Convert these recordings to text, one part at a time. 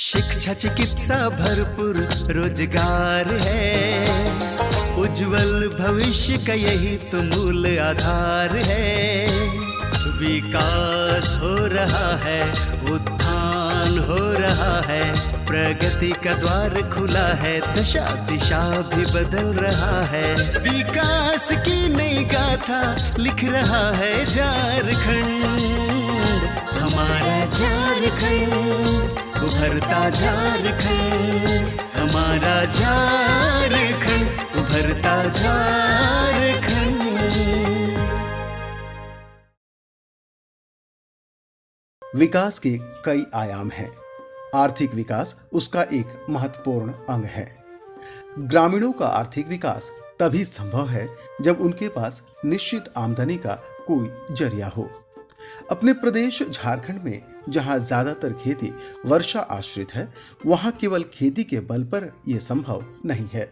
शिक्षा चिकित्सा भरपूर रोजगार है, उज्जवल भविष्य का यही तो मूल आधार है। विकास हो रहा है, उत्थान हो रहा है, प्रगति का द्वार खुला है, दशा दिशा भी बदल रहा है। विकास की नई गाथा लिख रहा है झारखंड, हमारा झारखंड, उभरता झारखंड, हमारा झारखंड, उभरता झारखंड। विकास के कई आयाम हैं। आर्थिक विकास उसका एक महत्वपूर्ण अंग है। ग्रामीणों का आर्थिक विकास तभी संभव है जब उनके पास निश्चित आमदनी का कोई जरिया हो। अपने प्रदेश झारखंड में जहां ज्यादातर खेती वर्षा आश्रित है, वहां केवल खेती के बल पर यह संभव नहीं है।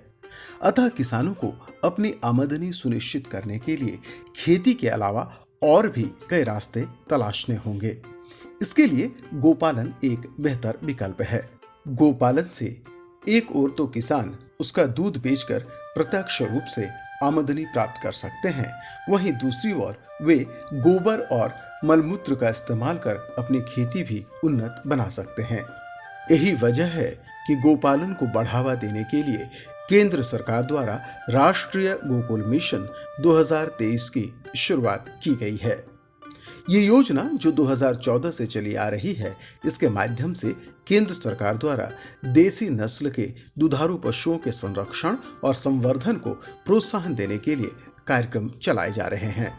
अतः किसानों को अपनी आमदनी सुनिश्चित करने के लिए खेती के अलावा और भी कई रास्ते तलाशने होंगे। इसके लिए गोपालन एक बेहतर विकल्प है। गोपालन से एक ओर तो किसान उसका दूध बेचकर प्रत्यक्ष रूप से आमदनी प्राप्त कर सकते हैं, वहीं दूसरी ओर वे गोबर और मलमूत्र का इस्तेमाल कर अपनी खेती भी उन्नत बना सकते हैं। यही वजह है कि गोपालन को बढ़ावा देने के लिए केंद्र सरकार द्वारा राष्ट्रीय गोकुल मिशन 2023 की शुरुआत की गई है। ये योजना जो 2014 से चली आ रही है, इसके माध्यम से केंद्र सरकार द्वारा देसी नस्ल के दुधारू पशुओं के संरक्षण और संवर्धन को प्रोत्साहन देने के लिए कार्यक्रम चलाए जा रहे हैं।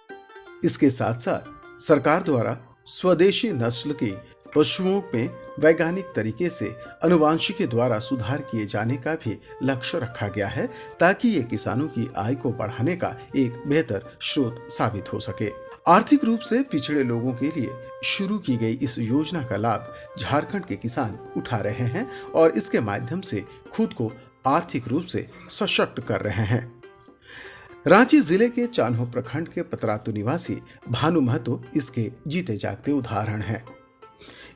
इसके साथ साथ सरकार द्वारा स्वदेशी नस्ल के पशुओं में वैज्ञानिक तरीके से अनुवांशिकी द्वारा सुधार किए जाने का भी लक्ष्य रखा गया है, ताकि ये किसानों की आय को बढ़ाने का एक बेहतर स्रोत साबित हो सके। आर्थिक रूप से पिछड़े लोगों के लिए शुरू की गई इस योजना का लाभ झारखंड के किसान उठा रहे हैं और इसके माध्यम से खुद को आर्थिक रूप से सशक्त कर रहे हैं। रांची जिले के चान्हो प्रखंड के पतरातू निवासी भानु महतो इसके जीते जागते उदाहरण हैं।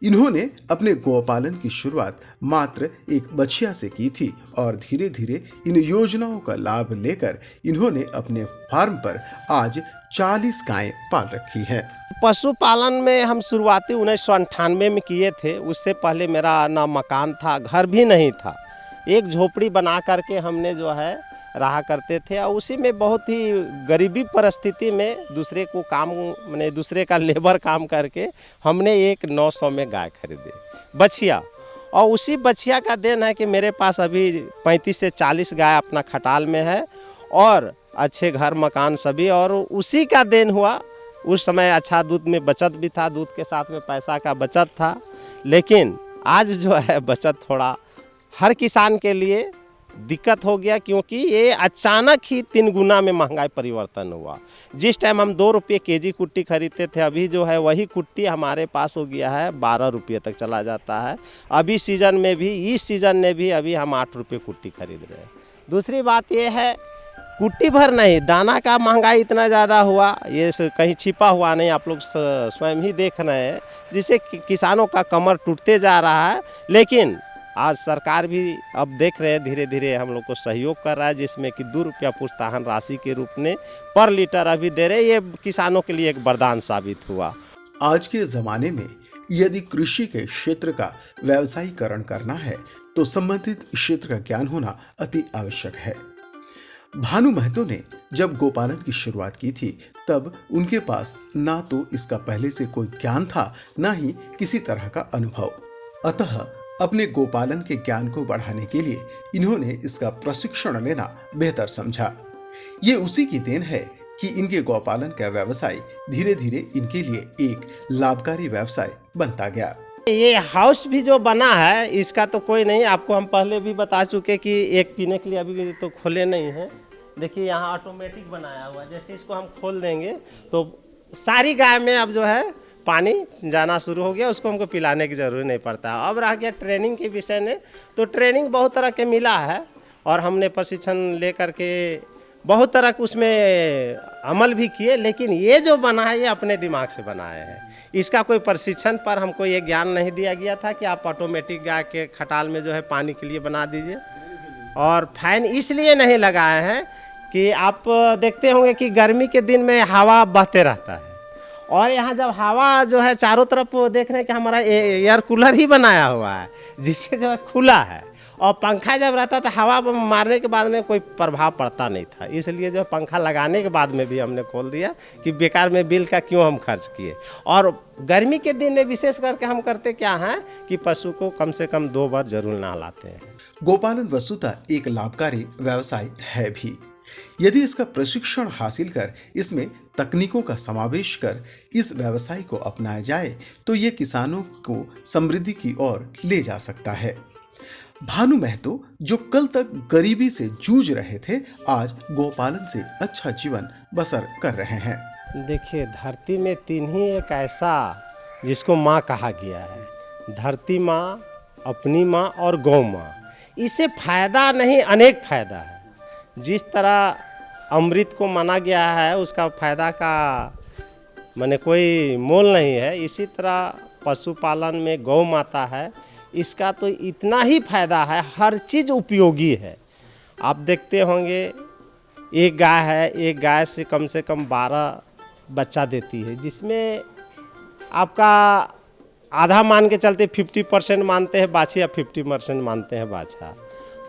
इन्होंने अपने गौपालन की शुरुआत मात्र एक बछिया से की थी और धीरे धीरे इन योजनाओं का लाभ लेकर इन्होंने अपने फार्म पर आज 40 गायें पाल रखी है। पशुपालन में हम शुरुआती 1998 में किए थे। उससे पहले मेरा ना मकान था, घर भी नहीं था। एक झोपड़ी बना करके हमने जो है रहा करते थे और उसी में बहुत ही गरीबी परिस्थिति में दूसरे को काम मैंने दूसरे का लेबर काम करके हमने एक 900 में गाय खरीदी बछिया। और उसी बछिया का देन है कि मेरे पास अभी 35 से 40 गाय अपना खटाल में है और अच्छे घर मकान सभी, और उसी का देन हुआ। उस समय अच्छा दूध में बचत भी था, दूध के साथ में पैसा का बचत था। लेकिन आज जो है बचत थोड़ा हर किसान के लिए दिक्कत हो गया, क्योंकि ये अचानक ही 3 गुना में महंगाई परिवर्तन हुआ। जिस टाइम हम 2 रुपये केजी कुट्टी खरीदते थे, अभी जो है वही कुट्टी हमारे पास हो गया है 12 रुपये तक चला जाता है। अभी सीज़न में भी, इस सीज़न में भी अभी हम 8 रुपये कुट्टी खरीद रहे हैं। दूसरी बात ये है, कुट्टी भर नहीं, दाना का महंगाई इतना ज़्यादा हुआ, ये कहीं छिपा हुआ नहीं, आप लोग स्वयं ही देख रहे हैं, जिससे किसानों का कमर टूटते जा रहा है। लेकिन आज सरकार भी अब देख रहे हैं धीरे धीरे हम लोग को सहयोग कर रहा है, जिसमें कि 2 रुपया प्रोत्साहन राशि के रूप में पर लीटर अभी दे रहे। ये किसानों के लिए एक वरदान साबित हुआ। आज के ज़माने में यदि कृषि के क्षेत्र का व्यवसायीकरण करना है तो संबंधित क्षेत्र का ज्ञान होना अति आवश्यक है। भानु महतो ने जब गोपालन की शुरुआत की थी, तब उनके पास ना तो इसका पहले से कोई ज्ञान था, ना ही किसी तरह का अनुभव। अतः अपने गोपालन के ज्ञान को बढ़ाने के लिए इन्होंने इसका प्रशिक्षण लेना बेहतर समझा। ये उसी की देन है कि इनके गौपालन का व्यवसाय धीरे धीरे इनके लिए एक लाभकारी व्यवसाय बनता गया। ये हाउस भी जो बना है इसका तो कोई नहीं, आपको हम पहले भी बता चुके कि एक पीने के लिए अभी तो खोले नहीं है। देखिए यहाँ ऑटोमेटिक बनाया हुआ, जैसे इसको हम खोल देंगे तो सारी गाय में अब जो है पानी जाना शुरू हो गया, उसको हमको पिलाने की ज़रूरत नहीं पड़ता। अब रह गया ट्रेनिंग के विषय में, तो ट्रेनिंग बहुत तरह के मिला है और हमने प्रशिक्षण ले करके बहुत तरह के उसमें अमल भी किए। लेकिन ये जो बना है ये अपने दिमाग से बनाए हैं। इसका कोई प्रशिक्षण पर हमको ये ज्ञान नहीं दिया गया था कि आप ऑटोमेटिक गाय के खटाल में जो है पानी के लिए बना दीजिए। और फैन इसलिए नहीं लगाए हैं कि आप देखते होंगे कि गर्मी के दिन में हवा बहते रहता है, और यहाँ जब हवा जो है चारों तरफ देख रहे हैं कि हमारा एयर कूलर ही बनाया हुआ है जिससे जो है खुला है, और पंखा जब रहता तो हवा मारने के बाद में कोई प्रभाव पड़ता नहीं था। इसलिए जो पंखा लगाने के बाद में भी हमने खोल दिया कि बेकार में बिल का क्यों हम खर्च किए। और गर्मी के दिन में विशेष करके हम करते क्या हैं कि पशु को कम से कम 2 बार जरूर नहलाते हैं। गोपालन वस्तुतः एक लाभकारी व्यवसाय है भी, यदि इसका प्रशिक्षण हासिल कर इसमें तकनीकों का समावेश कर इस व्यवसाय को अपनाया जाए तो ये किसानों को समृद्धि की ओर ले जा सकता है। भानु महतो जो कल तक गरीबी से जूझ रहे थे, आज गोपालन से अच्छा जीवन बसर कर रहे हैं। देखिए, धरती में 3 ही एक ऐसा जिसको माँ कहा गया है, धरती माँ, अपनी माँ और गौ माँ। इससे फायदा नहीं अनेक फायदा है। जिस तरह अमृत को माना गया है उसका फायदा का माने कोई मोल नहीं है, इसी तरह पशुपालन में गौ माता है, इसका तो इतना ही फायदा है, हर चीज़ उपयोगी है। आप देखते होंगे एक गाय है, एक गाय से कम 12 बच्चा देती है, जिसमें आपका आधा मान के चलते 50% मानते हैं बाछी या 50% मानते हैं बाछा।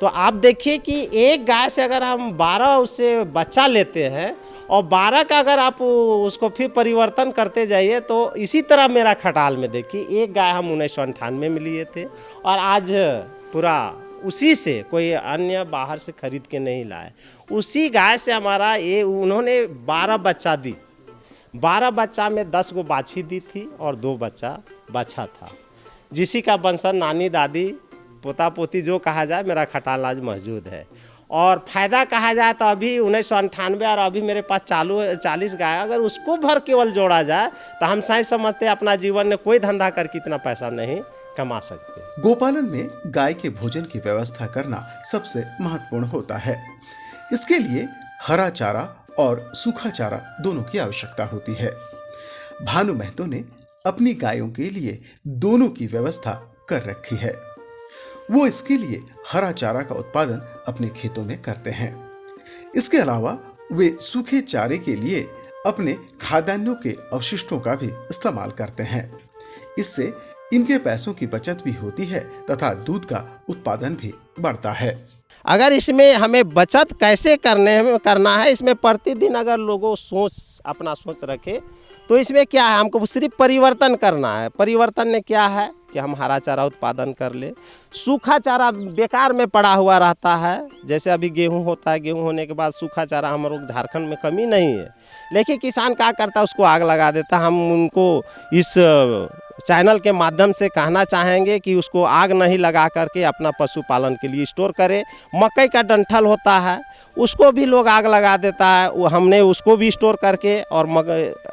तो आप देखिए कि एक गाय से अगर हम 12 उससे बच्चा लेते हैं और 12 का अगर आप उसको फिर परिवर्तन करते जाइए तो इसी तरह मेरा खटाल में देखिए एक गाय हम 1998 में लिए थे और आज पूरा उसी से, कोई अन्य बाहर से खरीद के नहीं लाए, उसी गाय से हमारा ये उन्होंने 12 बच्चा दी। 12 बच्चा में 10 गो बाछी दी थी और 2 बच्चा बछा था, जिसी का वंशज नानी दादी पोता पोती जो कहा जाए मेरा खटाल आज मौजूद है। और फ़ायदा कहा जाए तो अभी 1998 और अभी मेरे पास 40 गाय, अगर उसको भर केवल जोड़ा जाए तो हम सही समझते हैं अपना जीवन में कोई धंधा करके इतना पैसा नहीं कमा सकते। गोपालन में गाय के भोजन की व्यवस्था करना सबसे महत्वपूर्ण होता है। इसके लिए हरा चारा और सूखा चारा दोनों की आवश्यकता होती है। भानु महतो ने अपनी गायों के लिए दोनों की व्यवस्था कर रखी है। वो इसके लिए हरा चारा का उत्पादन अपने खेतों में करते हैं। इसके अलावा वे सूखे चारे के लिए अपने खाद्यान्नों के अवशिष्टों का भी इस्तेमाल करते हैं। इससे इनके पैसों की बचत भी होती है तथा दूध का उत्पादन भी बढ़ता है। अगर इसमें हमें बचत कैसे करना है, इसमें प्रतिदिन अगर लोगों अपना सोच रखे तो इसमें क्या है, हमको सिर्फ परिवर्तन करना है। परिवर्तन ने क्या है कि हम हरा चारा उत्पादन कर ले। सूखा चारा बेकार में पड़ा हुआ रहता है, जैसे अभी गेहूं होता है, गेहूं होने के बाद सूखा चारा हम लोग झारखंड में कमी नहीं है, लेकिन किसान क्या करता है उसको आग लगा देता। हम उनको इस चैनल के माध्यम से कहना चाहेंगे कि उसको आग नहीं लगा करके अपना पशुपालन के लिए स्टोर करें। मकई का डंठल होता है उसको भी लोग आग लगा देता है, वो हमने उसको भी स्टोर करके और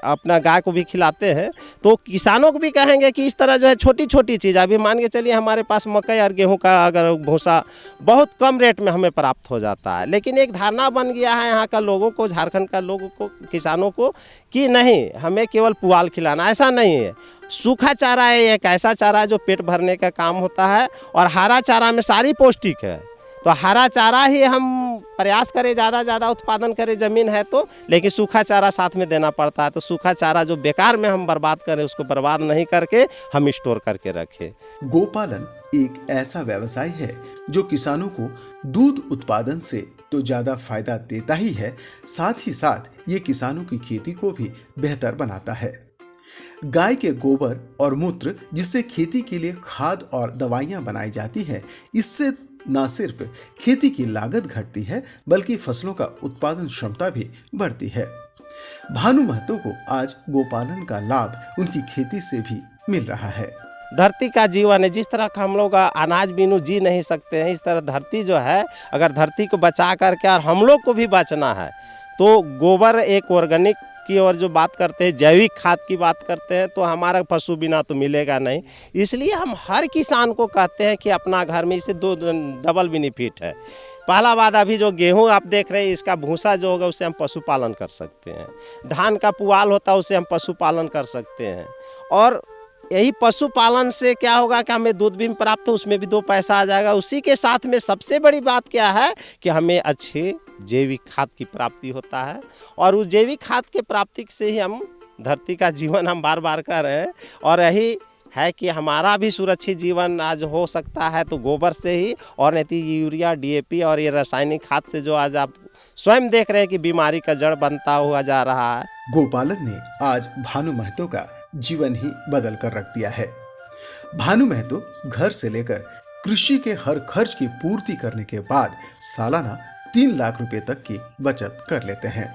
अपना गाय को भी खिलाते हैं। तो किसानों को भी कहेंगे कि इस तरह जो है छोटी छोटी चीज़, अभी मान के चलिए हमारे पास मकई और गेहूं का अगर भूसा बहुत कम रेट में हमें प्राप्त हो जाता है, लेकिन एक धारणा बन गया है यहाँ का लोगों को, झारखंड का लोगों को, किसानों को कि नहीं हमें केवल पुआल खिलाना, ऐसा नहीं है। सूखा चारा है एक ऐसा चारा है जो पेट भरने का काम होता है और हरा चारा में सारी पौष्टिक है। तो हरा चारा ही हम प्रयास करें ज़्यादा उत्पादन करें, ज़मीन है तो, लेकिन सूखा चारा साथ में देना पड़ता है। तो सूखा चारा जो बेकार में हम बर्बाद करें उसको बर्बाद नहीं करके हम स्टोर करके रखें। गोपालन एक ऐसा व्यवसाय है जो किसानों को दूध उत्पादन से तो ज़्यादा फायदा देता ही है, साथ ही साथ ये किसानों की खेती को भी बेहतर बनाता है। गाय के गोबर और मूत्र जिससे खेती के लिए खाद और दवाइयाँ बनाई जाती है, इससे न सिर्फ खेती की लागत घटती है बल्कि फसलों का उत्पादन क्षमता भी बढ़ती है। भानु महतो को आज गोपालन का लाभ उनकी खेती से भी मिल रहा है। धरती का जीवन है, जिस तरह का हम लोग अनाज बिनु जी नहीं सकते हैं, इस तरह धरती जो है, अगर धरती को बचा करके और हम लोग को भी बचना है तो गोबर एक ऑर्गेनिक की और जो बात करते हैं जैविक खाद की बात करते हैं तो हमारा पशु बिना तो मिलेगा नहीं। इसलिए हम हर किसान को कहते हैं कि अपना घर में इसे 2 डबल बेनिफिट है। पहला बात, अभी जो गेहूं आप देख रहे हैं इसका भूसा जो होगा उससे हम पशुपालन कर सकते हैं। धान का पुआल होता है उससे हम पशुपालन कर सकते हैं। और यही पशुपालन से क्या होगा कि हमें दूध भी प्राप्त हो, उसमें भी 2 पैसा आ जाएगा। उसी के साथ में सबसे बड़ी बात क्या है कि हमें अच्छे जैविक खाद की प्राप्ति होता है, और उस जैविक खाद के प्राप्ति से ही हम धरती का जीवन हम बार बार कर रहे हैं। और यही है कि हमारा भी सुरक्षित जीवन आज हो सकता है तो गोबर से ही, और नहीं तो यूरिया, डीएपी और ये रासायनिक खाद से जो आज आप स्वयं देख रहे हैं कि बीमारी का जड़ बनता हुआ जा रहा है। गोपालन ने आज भानु महतो का जीवन ही बदल कर रख दिया है। भानु महतो घर से लेकर कृषि के हर खर्च की पूर्ति करने के बाद सालाना 3 लाख रुपए तक की बचत कर लेते हैं।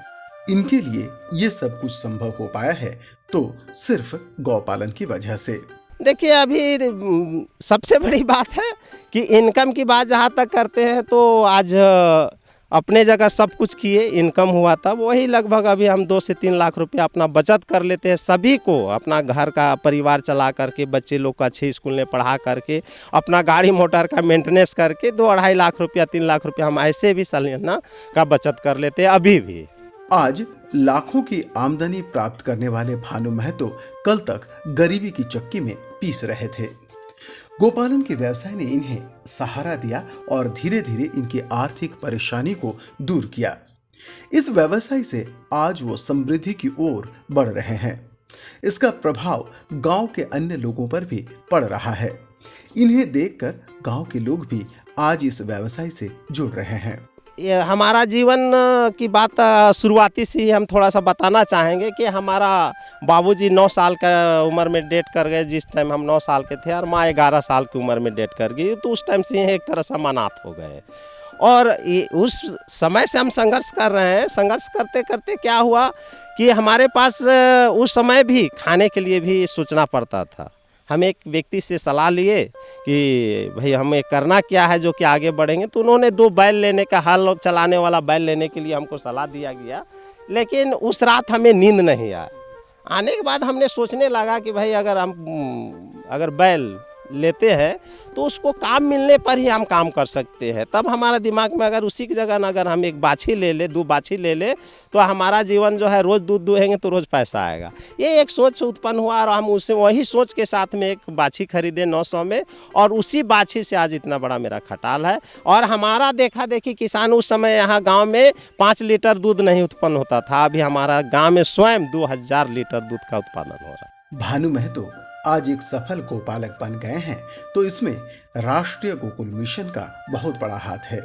इनके लिए ये सब कुछ संभव हो पाया है तो सिर्फ गौपालन की वजह से। देखिए, अभी सबसे बड़ी बात है कि इनकम की बात जहाँ तक करते हैं तो आज अपने जगह सब कुछ किए, इनकम हुआ तब वही लगभग अभी हम 2 से 3 लाख रुपया अपना बचत कर लेते हैं। सभी को अपना घर का परिवार चला करके, बच्चे लोग को अच्छे स्कूल में पढ़ा करके, अपना गाड़ी मोटर का मेंटेनेंस करके 2-2.5 लाख रुपया, 3 लाख रुपया हम ऐसे भी सालाना का बचत कर लेते हैं अभी भी। आज लाखों की आमदनी प्राप्त करने वाले भानु महतो कल तक गरीबी की चक्की में पीस रहे थे। गोपालन के व्यवसाय ने इन्हें सहारा दिया और धीरे धीरे इनकी आर्थिक परेशानी को दूर किया। इस व्यवसाय से आज वो समृद्धि की ओर बढ़ रहे हैं। इसका प्रभाव गांव के अन्य लोगों पर भी पड़ रहा है। इन्हें देखकर गांव के लोग भी आज इस व्यवसाय से जुड़ रहे हैं। ये हमारा जीवन की बात शुरुआती से ही हम थोड़ा सा बताना चाहेंगे कि हमारा बाबूजी 9 साल का उम्र में डेथ कर गए। जिस टाइम हम 9 साल के थे और माँ 11 साल की उम्र में डेथ कर गई, तो उस टाइम से एक तरह से अनाथ हो गए। और उस समय से हम संघर्ष कर रहे हैं। संघर्ष करते करते क्या हुआ कि हमारे पास उस समय भी खाने के लिए भी सोचना पड़ता था। हम एक व्यक्ति से सलाह लिए कि भाई हमें करना क्या है जो कि आगे बढ़ेंगे, तो उन्होंने 2 बैल लेने का, हल चलाने वाला बैल लेने के लिए हमको सलाह दिया गया। लेकिन उस रात हमें नींद नहीं आया। आने के बाद हमने सोचने लगा कि भाई अगर बैल लेते हैं तो उसको काम मिलने पर ही हम काम कर सकते हैं। तब हमारा दिमाग में अगर उसी की जगह अगर हम एक बाछी ले ले, 2 बाछी ले ले, तो हमारा जीवन जो है रोज़ दूध दुहेंगे तो रोज़ पैसा आएगा। ये एक सोच उत्पन्न हुआ और हम उसे वही सोच के साथ में एक बाछी खरीदे 900 में, और उसी बाछी से आज इतना बड़ा मेरा खटाल है। और हमारा देखा देखी किसान उस समय यहाँ गाँव में 5 लीटर दूध नहीं उत्पन्न होता था। अभी हमारा गाँव में स्वयं 2000 लीटर दूध का उत्पादन हो रहा है। भानु महतो आज एक सफल गोपालक बन गए हैं तो इसमें राष्ट्रीय गोकुल मिशन का बहुत बड़ा हाथ है।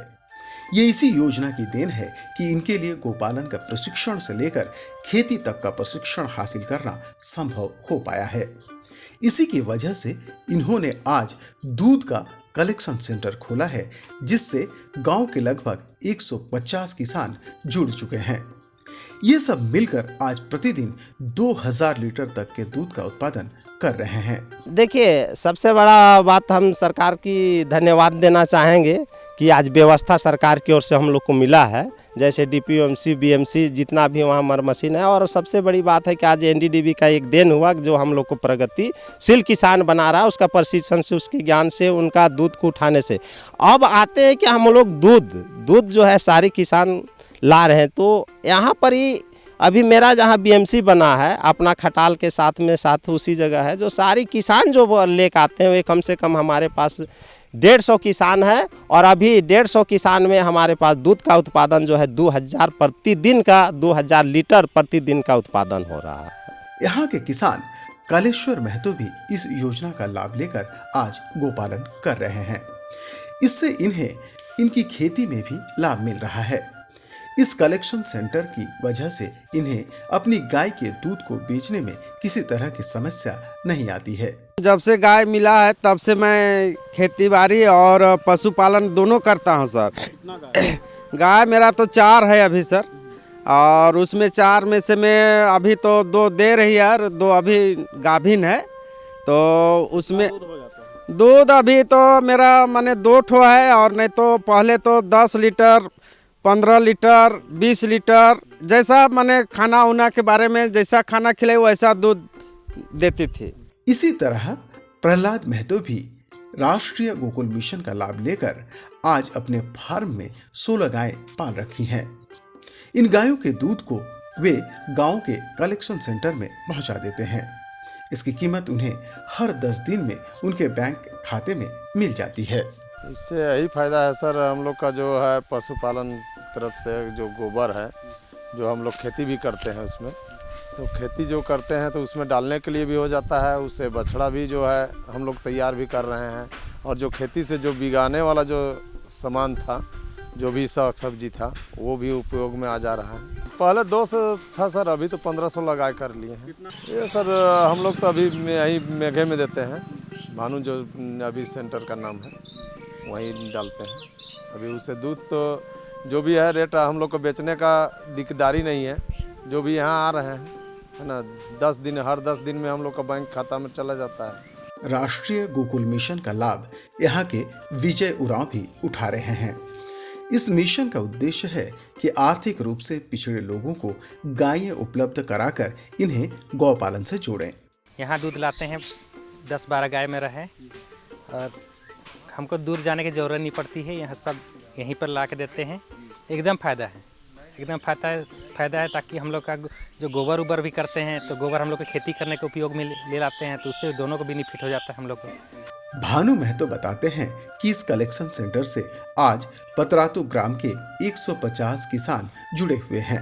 ये इसी योजना की देन है कि इनके लिए गोपालन का प्रशिक्षण से लेकर खेती तक का प्रशिक्षण हासिल करना संभव हो पाया है। इसी की वजह से इन्होंने आज दूध का कलेक्शन सेंटर खोला है, जिससे गांव के लगभग 150 किसान जुड़ चुके हैं। ये सब मिलकर आज प्रतिदिन 2000 लीटर तक के दूध का उत्पादन कर रहे हैं। देखिए, सबसे बड़ा बात हम सरकार की धन्यवाद देना चाहेंगे कि आज व्यवस्था सरकार की ओर से हम लोग को मिला है। जैसे डीपीएमसी, बीएमसी, जितना भी वहाँ हमारा मशीन है। और सबसे बड़ी बात है कि आज एनडीडीबी का एक देन हुआ जो हम लोग को प्रगतिशील किसान बना रहा है, उसका प्रशिक्षण से, उसके ज्ञान से, उनका दूध को उठाने से। अब आते हैं कि हम लोग दूध जो है सारे किसान ला रहे हैं। तो यहाँ पर ही अभी मेरा जहाँ बीएमसी बना है अपना खटाल के साथ उसी जगह है, जो सारी किसान जो लेकर आते हैं वे कम से कम हमारे पास 150 किसान है। और अभी 150 किसान में हमारे पास दूध का उत्पादन जो है 2000 प्रतिदिन का 2000 लीटर प्रतिदिन का उत्पादन हो रहा है। यहाँ के किसान कालेश्वर महतो भी इस योजना का लाभ लेकर आज गोपालन कर रहे हैं। इससे इन्हें इनकी खेती में भी लाभ मिल रहा है। इस कलेक्शन सेंटर की वजह से इन्हें अपनी गाय के दूध को बेचने में किसी तरह की समस्या नहीं आती है। जब से गाय मिला है तब से मैं खेती बाड़ी और पशुपालन दोनों करता हूं सर। गाय मेरा तो 4 है अभी सर, और उसमें 4 में से मैं अभी तो 2 दे रही है और 2 अभी गाभिन है। तो उसमें दूध अभी तो मेरा माने 2 ठो है, और नहीं तो पहले तो 10 लीटर, 15 लीटर, 20 लीटर, जैसा माने खाना उना के बारे में जैसा खाना खिलाए वैसा दूध देती थी। इसी तरह प्रहलाद महतो भी राष्ट्रीय गोकुल मिशन का लाभ लेकर आज अपने फार्म में 16 गायें पाल रखी हैं। इन गायों के दूध को वे गांव के कलेक्शन सेंटर में पहुंचा देते हैं। इसकी कीमत उन्हें हर 10 दिन में उनके बैंक खाते में मिल जाती है। इससे यही फ़ायदा है सर, हम लोग का जो है पशुपालन तरफ से जो गोबर है, जो हम लोग खेती भी करते हैं उसमें, तो खेती जो करते हैं तो उसमें डालने के लिए भी हो जाता है। उससे बछड़ा भी जो है हम लोग तैयार भी कर रहे हैं, और जो खेती से जो बिगाने वाला जो सामान था, जो भी साग सब्जी था, वो भी उपयोग में आ जा रहा है। पहले 200 था सर, अभी तो 1500 लगा कर लिए हैं। ये सर हम लोग तो अभी यहीं मेघे में देते हैं, भानु जो अभी सेंटर का नाम है, वहीं डालते हैं। अभी उससे दूध तो जो भी है रेट हम लोग को बेचने का दिकदारी नहीं है, जो भी यहाँ आ रहे हैं है ना, 10 दिन हर 10 दिन में हम लोग का बैंक खाता में चला जाता है। राष्ट्रीय गोकुल मिशन का लाभ यहाँ के विजय उरांव भी उठा रहे हैं। इस मिशन का उद्देश्य है कि आर्थिक रूप से पिछड़े लोगों को गायें उपलब्ध कराकर इन्हें गौपालन से जोड़ें। यहाँ दूध लाते हैं, 10-12 गाय मेरा है, और हमको दूर जाने की ज़रूरत नहीं पड़ती है। यहाँ सब यहीं पर ला के देते हैं। एकदम फ़ायदा है, एकदम फ़ायदा है। ताकि हम लोग का जो गोबर उबर भी करते हैं, तो गोबर हम लोग को खेती करने के उपयोग में ले लाते हैं, तो उससे दोनों को बेनिफिट हो जाता है हम लोग को। भानु महतो बताते हैं कि इस कलेक्शन सेंटर से आज पतरातू ग्राम के 150 किसान जुड़े हुए हैं।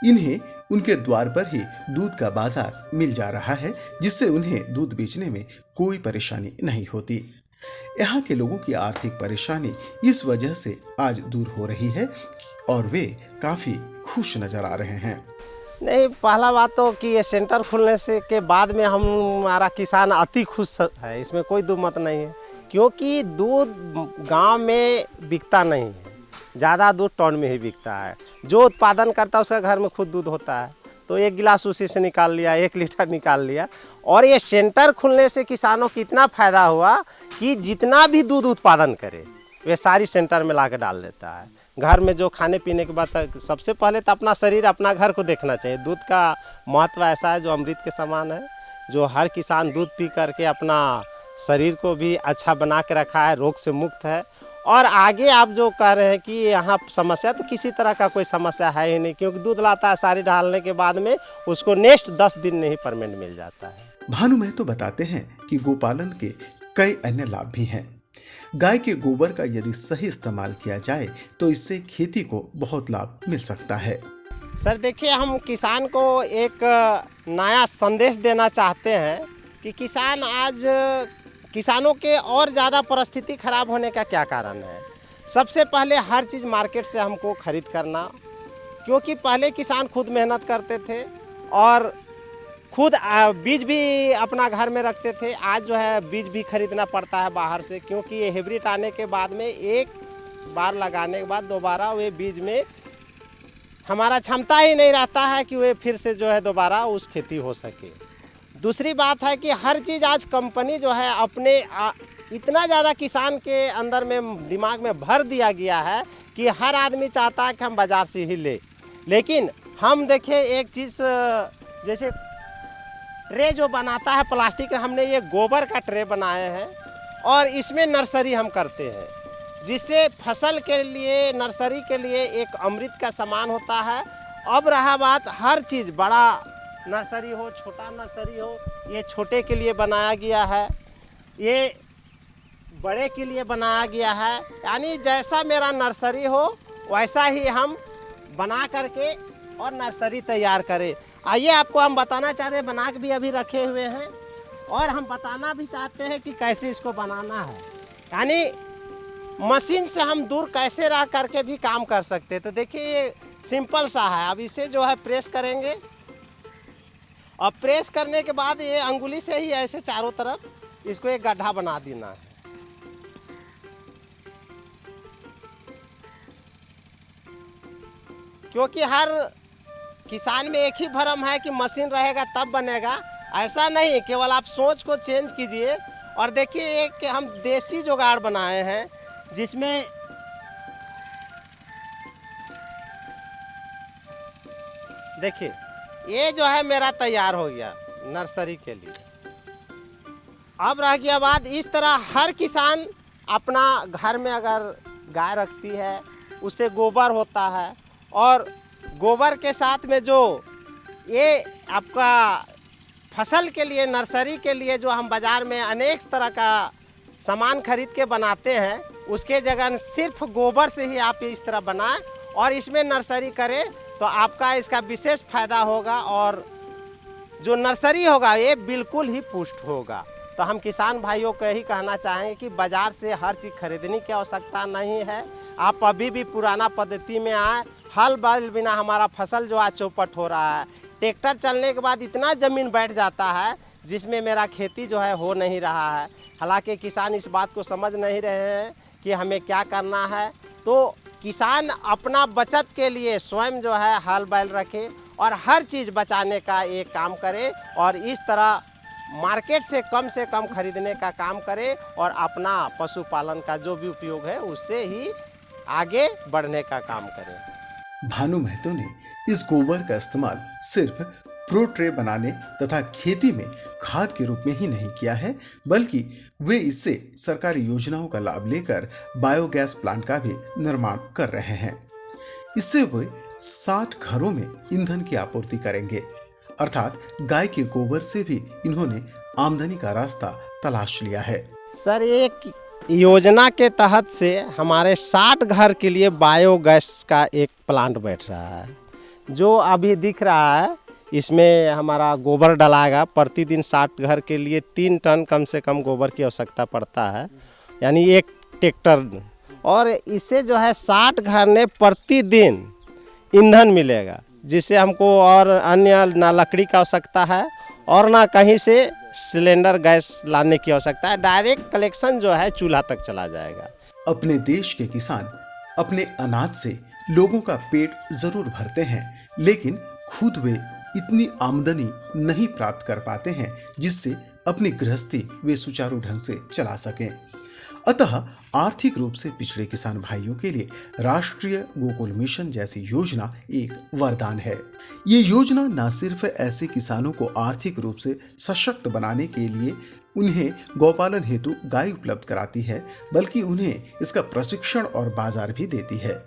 इन्हें उनके द्वार पर ही दूध का बाजार मिल जा रहा है, जिससे उन्हें दूध बेचने में कोई परेशानी नहीं होती। यहाँ के लोगों की आर्थिक परेशानी इस वजह से आज दूर हो रही है और वे काफी खुश नजर आ रहे हैं। नहीं, पहला बात तो कि ये सेंटर खुलने से के बाद में हमारा किसान अति खुश है, इसमें कोई दो मत नहीं है। क्योंकि दूध गांव में बिकता नहीं है, ज़्यादा दूध टाउन में ही बिकता है। जो उत्पादन करता है उसका घर में खुद दूध होता है, तो 1 गिलास उसी से निकाल लिया, 1 लीटर निकाल लिया। और ये सेंटर खुलने से किसानों को इतना फ़ायदा हुआ कि जितना भी दूध उत्पादन करे वे सारी सेंटर में ला के डाल देता है। घर में जो खाने पीने के बाद सबसे पहले तो अपना शरीर, अपना घर को देखना चाहिए। दूध का महत्व ऐसा है जो अमृत के समान है, जो हर किसान दूध पी करके अपना शरीर को भी अच्छा बना के रखा है, रोग से मुक्त है। और आगे आप जो कह रहे हैं कि यहाँ समस्या, तो किसी तरह का कोई समस्या है ही नहीं, क्योंकि दूध लाता है, सारी डालने के बाद में उसको नेक्स्ट 10 दिन में ही परमेंट मिल जाता है। भानु महतो बताते हैं कि गोपालन के कई अन्य लाभ भी हैं। गाय के गोबर का यदि सही इस्तेमाल किया जाए तो इससे खेती को बहुत लाभ मिल सकता है। सर देखिए, हम किसान को एक नया संदेश देना चाहते हैं कि किसानों के और ज़्यादा परिस्थिति खराब होने का क्या कारण है। सबसे पहले हर चीज़ मार्केट से हमको खरीद करना, क्योंकि पहले किसान खुद मेहनत करते थे और खुद बीज भी अपना घर में रखते थे। आज जो है बीज भी खरीदना पड़ता है बाहर से, क्योंकि ये हाइब्रिड आने के बाद में एक बार लगाने के बाद दोबारा वे बीज में हमारा क्षमता ही नहीं रहता है कि वे फिर से जो है दोबारा उस खेती हो सके। दूसरी बात है कि हर चीज़ आज कंपनी जो है अपने इतना ज़्यादा किसान के अंदर में दिमाग में भर दिया गया है कि हर आदमी चाहता है कि हम बाज़ार से ही ले। लेकिन हम देखें एक चीज़, जैसे ट्रे जो बनाता है प्लास्टिक, हमने ये गोबर का ट्रे बनाए हैं और इसमें नर्सरी हम करते हैं, जिससे फसल के लिए, नर्सरी के लिए एक अमृत का सामान होता है। अब रहा बात, हर चीज़, बड़ा नर्सरी हो, छोटा नर्सरी हो, ये छोटे के लिए बनाया गया है, ये बड़े के लिए बनाया गया है। यानी जैसा मेरा नर्सरी हो वैसा ही हम बना करके और नर्सरी तैयार करें। आइए आपको हम बताना चाहते हैं, बना के भी अभी रखे हुए हैं, और हम बताना भी चाहते हैं कि कैसे इसको बनाना है। यानी मशीन से हम दूर कैसे रह करके भी काम कर सकते हैं। तो देखिए ये सिंपल सा है। अब इसे जो है प्रेस करेंगे, और प्रेस करने के बाद ये अंगुली से ही ऐसे चारों तरफ इसको एक गड्ढा बना देना है। क्योंकि हर किसान में एक ही भ्रम है कि मशीन रहेगा तब बनेगा, ऐसा नहीं। केवल आप सोच को चेंज कीजिए। और देखिए एक हम देसी जुगाड़ बनाए हैं, जिसमें देखिए ये जो है मेरा तैयार हो गया नर्सरी के लिए। अब रह गया बात, इस तरह हर किसान अपना घर में अगर गाय रखती है, उससे गोबर होता है, और गोबर के साथ में जो ये आपका फसल के लिए, नर्सरी के लिए जो हम बाज़ार में अनेक तरह का सामान खरीद के बनाते हैं, उसके जगह सिर्फ गोबर से ही आप इस तरह बनाएं और इसमें नर्सरी करें तो आपका इसका विशेष फ़ायदा होगा और जो नर्सरी होगा ये बिल्कुल ही पुष्ट होगा। तो हम किसान भाइयों को यही कहना चाहेंगे कि बाज़ार से हर चीज़ खरीदने की आवश्यकता नहीं है। आप अभी भी पुराना पद्धति में आए, हल बैल बिना हमारा फसल जो आज चौपट हो रहा है। ट्रैक्टर चलने के बाद इतना ज़मीन बैठ जाता है जिसमें मेरा खेती जो है हो नहीं रहा है। हालांकि किसान इस बात को समझ नहीं रहे हैं कि हमें क्या करना है। तो किसान अपना बचत के लिए स्वयं जो है हल बैल रखे और हर चीज़ बचाने का एक काम करे और इस तरह मार्केट से कम खरीदने का काम करे और अपना पशुपालन का जो भी उपयोग है उससे ही आगे बढ़ने का काम करें। भानु महतो ने इस गोबर का इस्तेमाल सिर्फ प्रो ट्रे बनाने तथा खेती में खाद के रूप में ही नहीं किया है, बल्कि वे इससे सरकारी योजनाओं का लाभ लेकर बायोगैस प्लांट का भी निर्माण कर रहे हैं। इससे वे 60 घरों में ईंधन की आपूर्ति करेंगे, अर्थात गाय के गोबर से भी इन्होंने आमदनी का रास्ता तलाश लिया है। सर, एक योजना के तहत से हमारे 60 घर के लिए बायोगैस का एक प्लांट बैठ रहा है जो अभी दिख रहा है। इसमें हमारा गोबर डलाएगा। प्रतिदिन 60 घर के लिए 3 टन कम से कम गोबर की आवश्यकता पड़ता है, यानी एक ट्रैक्टर। और इससे जो है 60 घर ने प्रतिदिन ईंधन मिलेगा, जिससे हमको और अन्य ना लकड़ी की आवश्यकता है और ना कहीं से सिलेंडर गैस लाने की आवश्यकता है। डायरेक्ट कलेक्शन जो है चूल्हा तक चला जाएगा। अपने देश के किसान अपने अनाज से लोगों का पेट जरूर भरते हैं, लेकिन खुद वे इतनी आमदनी नहीं प्राप्त कर पाते हैं जिससे अपनी गृहस्थी वे सुचारू ढंग से चला सकें। अतः आर्थिक रूप से पिछड़े किसान भाइयों के लिए राष्ट्रीय गोकुल मिशन जैसी योजना एक वरदान है। ये योजना न सिर्फ ऐसे किसानों को आर्थिक रूप से सशक्त बनाने के लिए उन्हें गौपालन हेतु गाय उपलब्ध कराती है, बल्कि उन्हें इसका प्रशिक्षण और बाजार भी देती है।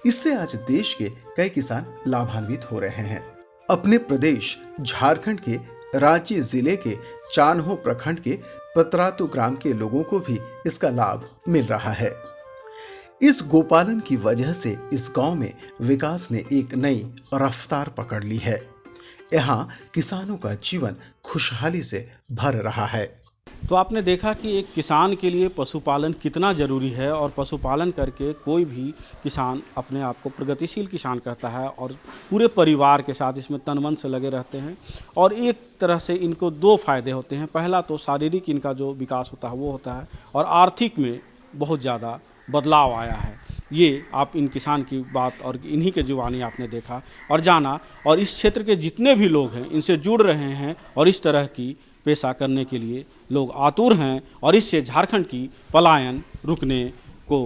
इससे आज देश के कई किसान लाभान्वित हो रहे हैं। अपने प्रदेश झारखंड के रांची जिले के चान्हो प्रखंड के पतरातू ग्राम के लोगों को भी इसका लाभ मिल रहा है। इस गोपालन की वजह से इस गांव में विकास ने एक नई रफ्तार पकड़ ली है। यहाँ किसानों का जीवन खुशहाली से भर रहा है। तो आपने देखा कि एक किसान के लिए पशुपालन कितना ज़रूरी है और पशुपालन करके कोई भी किसान अपने आप को प्रगतिशील किसान कहता है और पूरे परिवार के साथ इसमें तन मन से लगे रहते हैं। और एक तरह से इनको 2 फायदे होते हैं। पहला तो शारीरिक इनका जो विकास होता है वो होता है, और आर्थिक में बहुत ज़्यादा बदलाव आया है। ये आप इन किसान की बात और इन्हीं के जुबानी आपने देखा और जाना, और इस क्षेत्र के जितने भी लोग हैं इनसे जुड़ रहे हैं और इस तरह की पेशा करने के लिए लोग आतुर हैं, और इससे झारखंड की पलायन रुकने को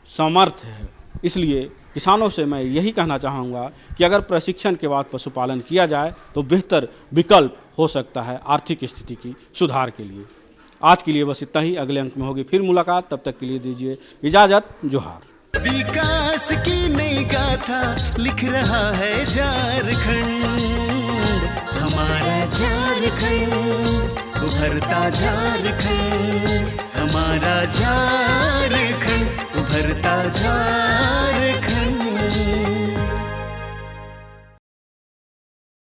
समर्थ है। इसलिए किसानों से मैं यही कहना चाहूँगा कि अगर प्रशिक्षण के बाद पशुपालन किया जाए तो बेहतर विकल्प हो सकता है आर्थिक स्थिति की सुधार के लिए। आज के लिए बस इतना ही। अगले अंक में होगी फिर मुलाकात, तब तक के लिए दीजिए इजाज़त। जोहार। विकास की नई गाथा लिख रहा है झारखंड, हमारा झारखंड, उभरता झारखंड, हमारा झारखंड, उभरता झारखंड।